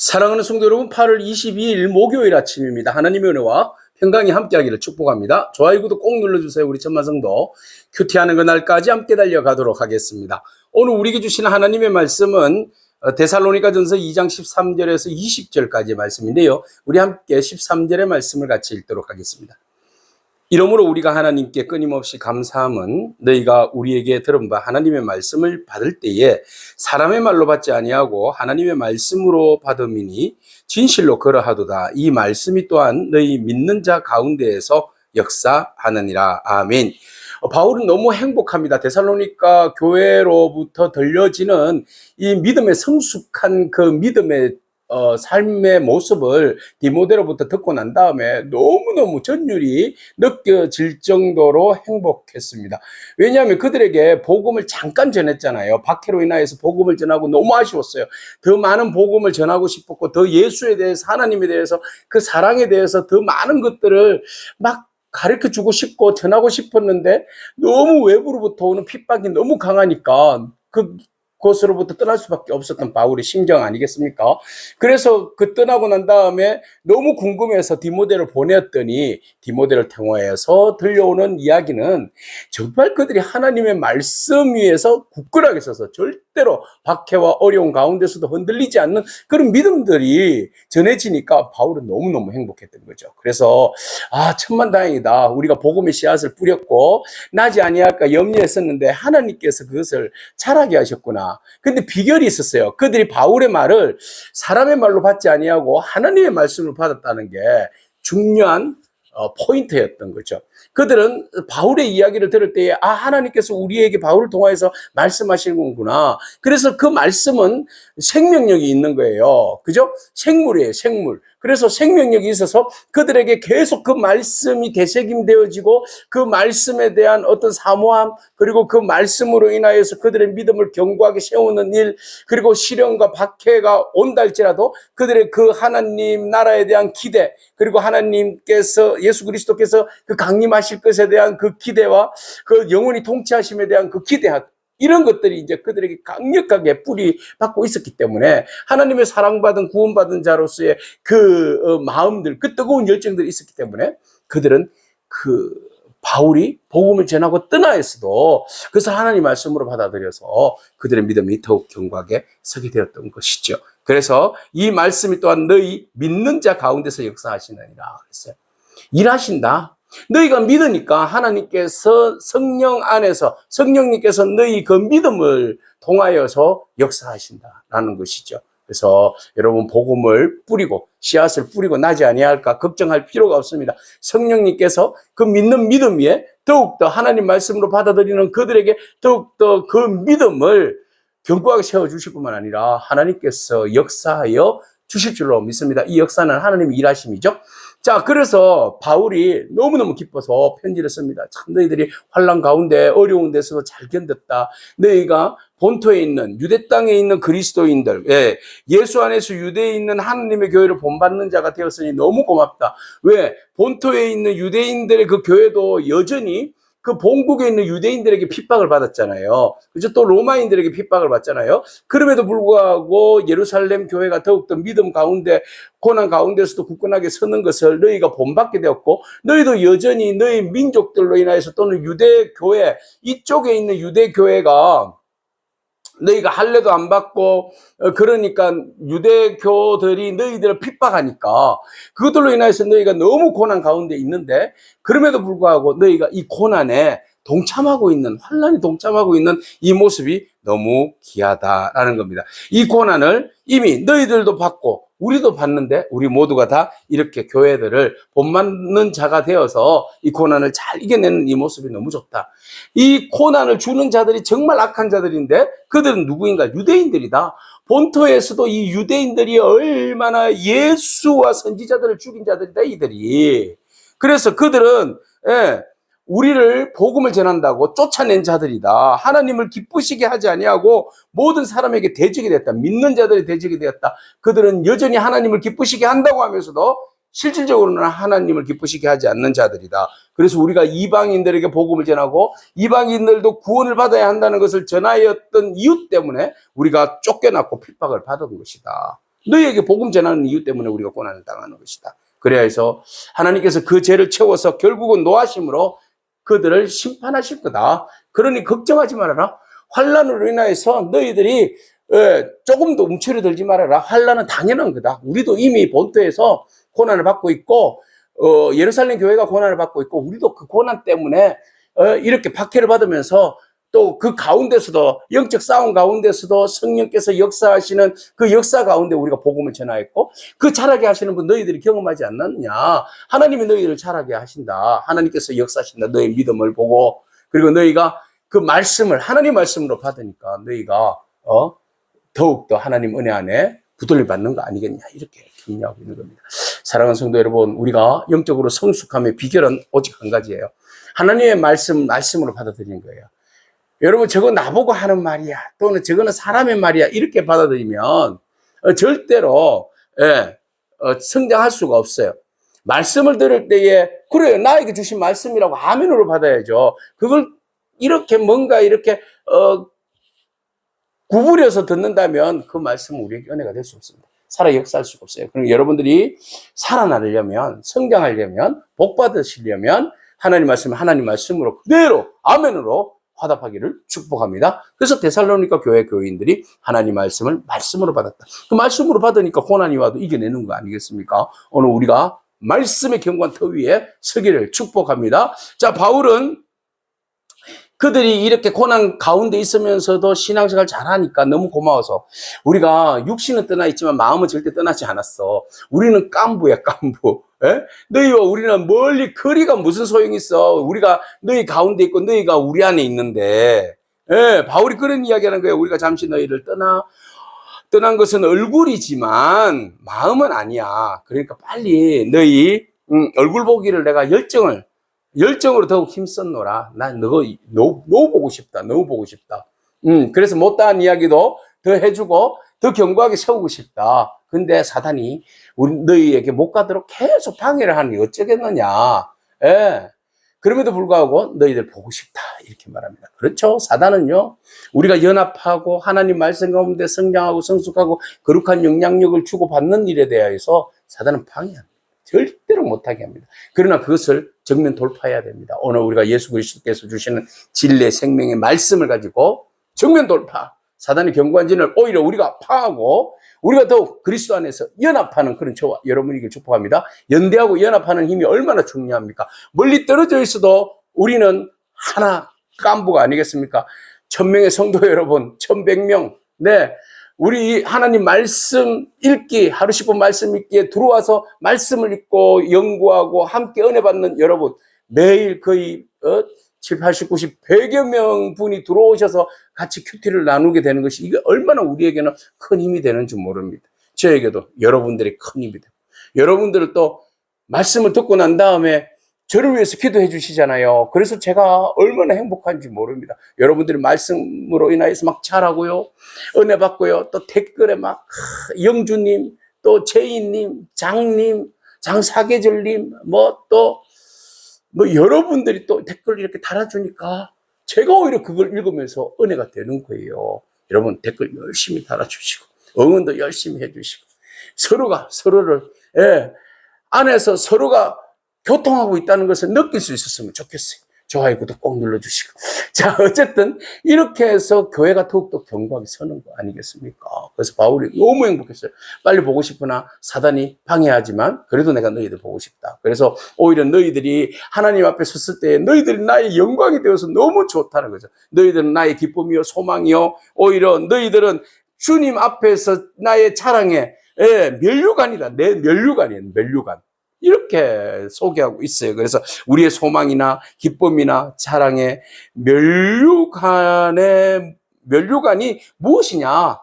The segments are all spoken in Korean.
사랑하는 성도 여러분, 8월 22일 목요일 아침입니다. 하나님의 은혜와 평강이 함께하기를 축복합니다. 좋아요, 구독 꼭 눌러주세요. 우리 천만 성도 큐티하는 그날까지 함께 달려가도록 하겠습니다. 오늘 우리에게 주시는 하나님의 말씀은 데살로니가전서 2장 13절에서 20절까지의 말씀인데요. 우리 함께 13절의 말씀을 같이 읽도록 하겠습니다. 이러므로 우리가 하나님께 끊임없이 감사함은 너희가 우리에게 들은 바 하나님의 말씀을 받을 때에 사람의 말로 받지 아니하고 하나님의 말씀으로 받음이니 진실로 그러하도다. 이 말씀이 또한 너희 믿는 자 가운데에서 역사하느니라. 아멘. 바울은 너무 행복합니다. 데살로니가 교회로부터 들려지는 이 믿음의 성숙한 그 믿음의 삶의 모습을 디모데로부터 듣고 난 다음에 너무너무 전율이 느껴질 정도로 행복했습니다. 왜냐하면 그들에게 복음을 잠깐 전했잖아요. 박해로 인하여서 복음을 전하고 너무 아쉬웠어요. 더 많은 복음을 전하고 싶었고, 더 예수에 대해서, 하나님에 대해서, 그 사랑에 대해서 더 많은 것들을 막 가르쳐 주고 싶고 전하고 싶었는데, 너무 외부로부터 오는 핍박이 너무 강하니까 그곳으로부터 떠날 수밖에 없었던 바울의 심정 아니겠습니까? 그래서 그 떠나고 난 다음에 너무 궁금해서 디모데를 보냈더니, 디모데를 통해서 들려오는 이야기는 정말 그들이 하나님의 말씀 위에서 굳건하게 서서 절대로 박해와 어려운 가운데서도 흔들리지 않는 그런 믿음들이 전해지니까 바울은 너무너무 행복했던 거죠. 그래서 천만다행이다. 우리가 복음의 씨앗을 뿌렸고 나지 아니할까 염려했었는데 하나님께서 그것을 자라게 하셨구나. 근데 비결이 있었어요. 그들이 바울의 말을 사람의 말로 받지 아니하고 하나님의 말씀으로 받았다는 게 중요한 포인트였던 거죠. 그들은 바울의 이야기를 들을 때에 하나님께서 우리에게 바울을 통해서 말씀하시는구나. 그래서 그 말씀은 생명력이 있는 거예요. 그죠? 생물이에요, 생물. 그래서 생명력이 있어서 그들에게 계속 그 말씀이 되새김되어지고 그 말씀에 대한 어떤 사모함, 그리고 그 말씀으로 인하여서 그들의 믿음을 견고하게 세우는 일, 그리고 시련과 박해가 온다 할지라도 그들의 그 하나님 나라에 대한 기대, 그리고 하나님께서, 예수 그리스도께서 그 강림하실 것에 대한 그 기대와 그 영원히 통치하심에 대한 그 기대, 이런 것들이 이제 그들에게 강력하게 뿌리 받고 있었기 때문에 하나님의 사랑받은 구원받은 자로서의 그 마음들, 그 뜨거운 열정들이 있었기 때문에 그들은 그 바울이 복음을 전하고 떠나서도 그래서 하나님 말씀으로 받아들여서 그들의 믿음이 더욱 견고하게 서게 되었던 것이죠. 그래서 이 말씀이 또한 너희 믿는 자 가운데서 역사하시느니라 그랬어요. 일하신다. 너희가 믿으니까 하나님께서 성령 안에서, 성령님께서 너희 그 믿음을 통하여서 역사하신다라는 것이죠. 그래서 여러분, 복음을 뿌리고 씨앗을 뿌리고 나지 아니할까 걱정할 필요가 없습니다. 성령님께서 그 믿는 믿음 위에 더욱더 하나님 말씀으로 받아들이는 그들에게 더욱더 그 믿음을 견고하게 세워주실 뿐만 아니라 하나님께서 역사하여 주실 줄로 믿습니다. 이 역사는 하나님의 일하심이죠. 자, 그래서 바울이 너무너무 기뻐서 편지를 씁니다. 참, 너희들이 환난 가운데 어려운 데서도 잘 견뎠다. 너희가 본토에 있는, 유대 땅에 있는 그리스도인들, 예수 안에서 유대에 있는 하나님의 교회를 본받는 자가 되었으니 너무 고맙다. 왜? 본토에 있는 유대인들의 그 교회도 여전히 그 본국에 있는 유대인들에게 핍박을 받았잖아요. 그죠? 또 로마인들에게 핍박을 받잖아요. 그럼에도 불구하고 예루살렘 교회가 더욱더 믿음 가운데, 고난 가운데서도 굳건하게 서는 것을 너희가 본받게 되었고, 너희도 여전히 너희 민족들로 인하여서 또는 유대교회, 이쪽에 있는 유대교회가 너희가 할례도 안 받고, 그러니까 유대교들이 너희들을 핍박하니까 그것들로 인해서 너희가 너무 고난 가운데 있는데, 그럼에도 불구하고 너희가 이 고난에 동참하고 있는, 환난에 동참하고 있는 이 모습이 너무 귀하다라는 겁니다. 이 고난을 이미 너희들도 받고 우리도 받는데 우리 모두가 다 이렇게 교회들을 본받는 자가 되어서 이 고난을 잘 이겨내는 이 모습이 너무 좋다. 이 고난을 주는 자들이 정말 악한 자들인데 그들은 누구인가? 유대인들이다. 본토에서도 이 유대인들이 얼마나 예수와 선지자들을 죽인 자들이다, 이들이. 그래서 그들은 우리를 복음을 전한다고 쫓아낸 자들이다. 하나님을 기쁘시게 하지 아니하고 모든 사람에게 대적이 됐다. 믿는 자들이 대적이 되었다. 그들은 여전히 하나님을 기쁘시게 한다고 하면서도 실질적으로는 하나님을 기쁘시게 하지 않는 자들이다. 그래서 우리가 이방인들에게 복음을 전하고 이방인들도 구원을 받아야 한다는 것을 전하였던 이유 때문에 우리가 쫓겨났고 핍박을 받은 것이다. 너희에게 복음 전하는 이유 때문에 우리가 고난을 당하는 것이다. 그래야 해서 하나님께서 그 죄를 채워서 결국은 노하심으로 그들을 심판하실 거다. 그러니 걱정하지 말아라. 환난으로 인하여서 너희들이 조금도 움츠러들지 말아라. 환난은 당연한 거다. 우리도 이미 본토에서 고난을 받고 있고 예루살렘 교회가 고난을 받고 있고 우리도 그 고난 때문에 이렇게 박해를 받으면서 또 그 가운데서도 영적 싸움 가운데서도 성령께서 역사하시는 그 역사 가운데 우리가 복음을 전하였고 그 자라게 하시는 분 너희들이 경험하지 않았느냐. 하나님이 너희를 자라게 하신다. 하나님께서 역사하신다. 너희 믿음을 보고 그리고 너희가 그 말씀을 하나님 말씀으로 받으니까 너희가 더욱더 하나님 은혜 안에 붙들림 받는 거 아니겠냐. 이렇게 격려하고 있는 겁니다. 사랑하는 성도 여러분, 우리가 영적으로 성숙함의 비결은 오직 한 가지예요. 하나님의 말씀으로 받아들이는 거예요. 여러분, 저거 나보고 하는 말이야. 또는 저거는 사람의 말이야. 이렇게 받아들이면 절대로 성장할 수가 없어요. 말씀을 들을 때에 그래요. 나에게 주신 말씀이라고 아멘으로 받아야죠. 그걸 이렇게 뭔가 이렇게 구부려서 듣는다면 그 말씀은 우리에게 은혜가 될 수 없습니다. 살아 역사할 수가 없어요. 그럼 여러분들이 살아나려면, 성장하려면, 복 받으시려면 하나님 말씀을 하나님 말씀으로 그대로 아멘으로 화답하기를 축복합니다. 그래서 데살로니가 교회 교인들이 하나님 말씀을 말씀으로 받았다. 그 말씀으로 받으니까 고난이 와도 이겨내는 거 아니겠습니까? 오늘 우리가 말씀의 견고한 터 위에 서기를 축복합니다. 자, 바울은 그들이 이렇게 고난 가운데 있으면서도 신앙생활 잘하니까 너무 고마워서 우리가 육신은 떠나 있지만 마음은 절대 떠나지 않았어. 우리는 깐부야, 깐부. 너희와 우리는 멀리 거리가 무슨 소용이 있어. 우리가 너희 가운데 있고 너희가 우리 안에 있는데 바울이 그런 이야기하는 거예요. 우리가 잠시 너희를 떠난 것은 얼굴이지만 마음은 아니야. 그러니까 빨리 너희 얼굴 보기를 내가 열정으로 더욱 힘썼노라. 난 너 보고 싶다. 너무 보고 싶다. 그래서 못다한 이야기도 더 해주고 더 견고하게 세우고 싶다. 근데 사단이 너희에게 못 가도록 계속 방해를 하는 게 어쩌겠느냐. 그럼에도 불구하고 너희들 보고 싶다. 이렇게 말합니다. 그렇죠. 사단은요. 우리가 연합하고 하나님 말씀 가운데 성장하고 성숙하고 거룩한 영향력을 주고받는 일에 대해서 사단은 방해합니다. 절대로 못하게 합니다. 그러나 그것을 정면 돌파해야 됩니다. 오늘 우리가 예수 그리스도께서 주시는 진리의 생명의 말씀을 가지고 정면 돌파. 사단의 견고한 진을 오히려 우리가 파하고 우리가 더욱 그리스도 안에서 연합하는 그런 저와 여러분에게 축복합니다. 연대하고 연합하는 힘이 얼마나 중요합니까? 멀리 떨어져 있어도 우리는 하나 깐부가 아니겠습니까? 1000명의 성도 여러분, 1100명. 네. 우리 하나님 말씀 읽기, 하루 10분 말씀 읽기에 들어와서 말씀을 읽고 연구하고 함께 은혜 받는 여러분, 매일 거의 7, 80, 90, 100여 명 분이 들어오셔서 같이 큐티를 나누게 되는 것이 이게 얼마나 우리에게는 큰 힘이 되는 줄 모릅니다. 저에게도 여러분들이 큰 힘이 됩니다. 여러분들을 또 말씀을 듣고 난 다음에 저를 위해서 기도해 주시잖아요. 그래서 제가 얼마나 행복한지 모릅니다. 여러분들이 말씀으로 인하여서 막 잘하고요. 은혜 받고요. 또 댓글에 막 영주님, 또 제이님, 장님, 장사계절님, 여러분들이 또 댓글 이렇게 달아주니까 제가 오히려 그걸 읽으면서 은혜가 되는 거예요. 여러분 댓글 열심히 달아주시고 응원도 열심히 해주시고 서로가 서로를 안에서 서로가 교통하고 있다는 것을 느낄 수 있었으면 좋겠어요. 좋아요, 구독 꼭 눌러주시고. 자, 어쨌든 이렇게 해서 교회가 더욱더 견고하게 서는 거 아니겠습니까? 그래서 바울이 너무 행복했어요. 빨리 보고 싶으나 사단이 방해하지만 그래도 내가 너희들 보고 싶다. 그래서 오히려 너희들이 하나님 앞에 섰을 때 너희들이 나의 영광이 되어서 너무 좋다는 거죠. 너희들은 나의 기쁨이요 소망이요 오히려 너희들은 주님 앞에서 나의 자랑의 면류관이다. 내 면류관이에요. 면류관. 이렇게 소개하고 있어요. 그래서 우리의 소망이나 기쁨이나 자랑의 면류관이 무엇이냐?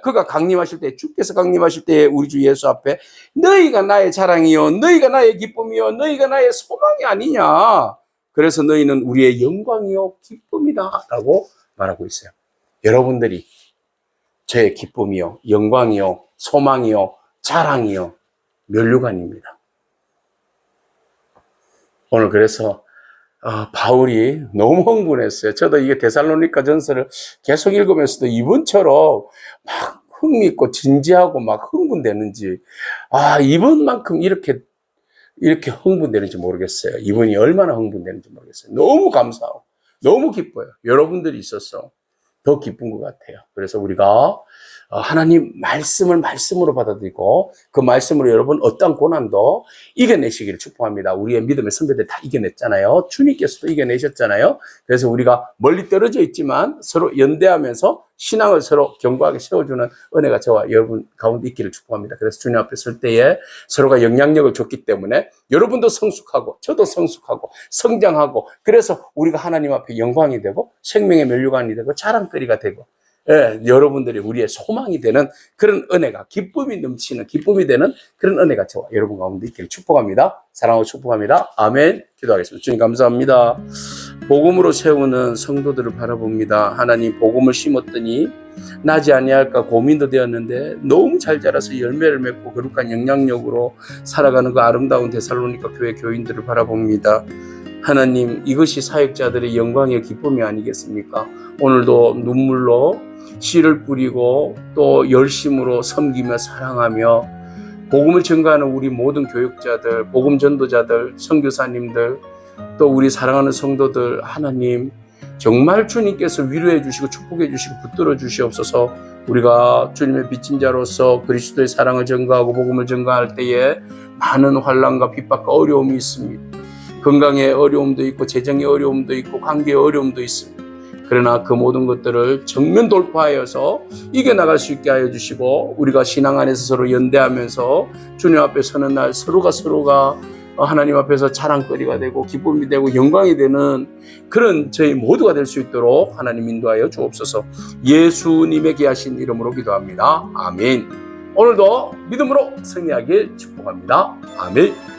그가 강림하실 때, 주께서 강림하실 때 우리 주 예수 앞에 너희가 나의 자랑이요, 너희가 나의 기쁨이요, 너희가 나의 소망이 아니냐? 그래서 너희는 우리의 영광이요, 기쁨이다 라고 말하고 있어요. 여러분들이 저의 기쁨이요, 영광이요, 소망이요, 자랑이요, 면류관입니다. 오늘 그래서 바울이 너무 흥분했어요. 저도 이게 데살로니가 전서를 계속 읽으면서도 이번처럼 막 흥미있고 진지하고 막 흥분되는지, 이번만큼 이렇게 흥분되는지 모르겠어요. 이번이 얼마나 흥분되는지 모르겠어요. 너무 감사하고 너무 기뻐요. 여러분들이 있어서 더 기쁜 것 같아요. 그래서 우리가 하나님 말씀을 말씀으로 받아들이고 그 말씀으로 여러분 어떤 고난도 이겨내시기를 축복합니다. 우리의 믿음의 선배들 다 이겨냈잖아요. 주님께서도 이겨내셨잖아요. 그래서 우리가 멀리 떨어져 있지만 서로 연대하면서 신앙을 서로 견고하게 세워주는 은혜가 저와 여러분 가운데 있기를 축복합니다. 그래서 주님 앞에 설 때에 서로가 영향력을 줬기 때문에 여러분도 성숙하고 저도 성숙하고 성장하고, 그래서 우리가 하나님 앞에 영광이 되고 생명의 면류관이 되고 자랑거리가 되고, 여러분들이 우리의 소망이 되는 그런 은혜가, 기쁨이 넘치는, 기쁨이 되는 그런 은혜가 저와 여러분 가운데 있기를 축복합니다. 사랑하고 축복합니다. 아멘. 기도하겠습니다. 주님 감사합니다. 복음으로 세우는 성도들을 바라봅니다. 하나님, 복음을 심었더니 나지 아니할까 고민도 되었는데 너무 잘 자라서 열매를 맺고 거룩한 영향력으로 살아가는 그 아름다운 데살로니가 교회 교인들을 바라봅니다. 하나님, 이것이 사역자들의 영광의 기쁨이 아니겠습니까? 오늘도 눈물로 씨를 뿌리고 또 열심으로 섬기며 사랑하며 복음을 전가하는 우리 모든 교육자들, 복음 전도자들, 선교사님들, 또 우리 사랑하는 성도들, 하나님 정말 주님께서 위로해 주시고 축복해 주시고 붙들어 주시옵소서. 우리가 주님의 빚진 자로서 그리스도의 사랑을 전가하고 복음을 전가할 때에 많은 환난과 핍박과 어려움이 있습니다. 건강의 어려움도 있고 재정의 어려움도 있고 관계의 어려움도 있습니다. 그러나 그 모든 것들을 정면 돌파하여서 이겨나갈 수 있게 하여 주시고, 우리가 신앙 안에서 서로 연대하면서 주님 앞에 서는 날 서로가 하나님 앞에서 자랑거리가 되고 기쁨이 되고 영광이 되는 그런 저희 모두가 될 수 있도록 하나님 인도하여 주옵소서. 예수님의 귀하신 이름으로 기도합니다. 아멘. 오늘도 믿음으로 승리하길 축복합니다. 아멘.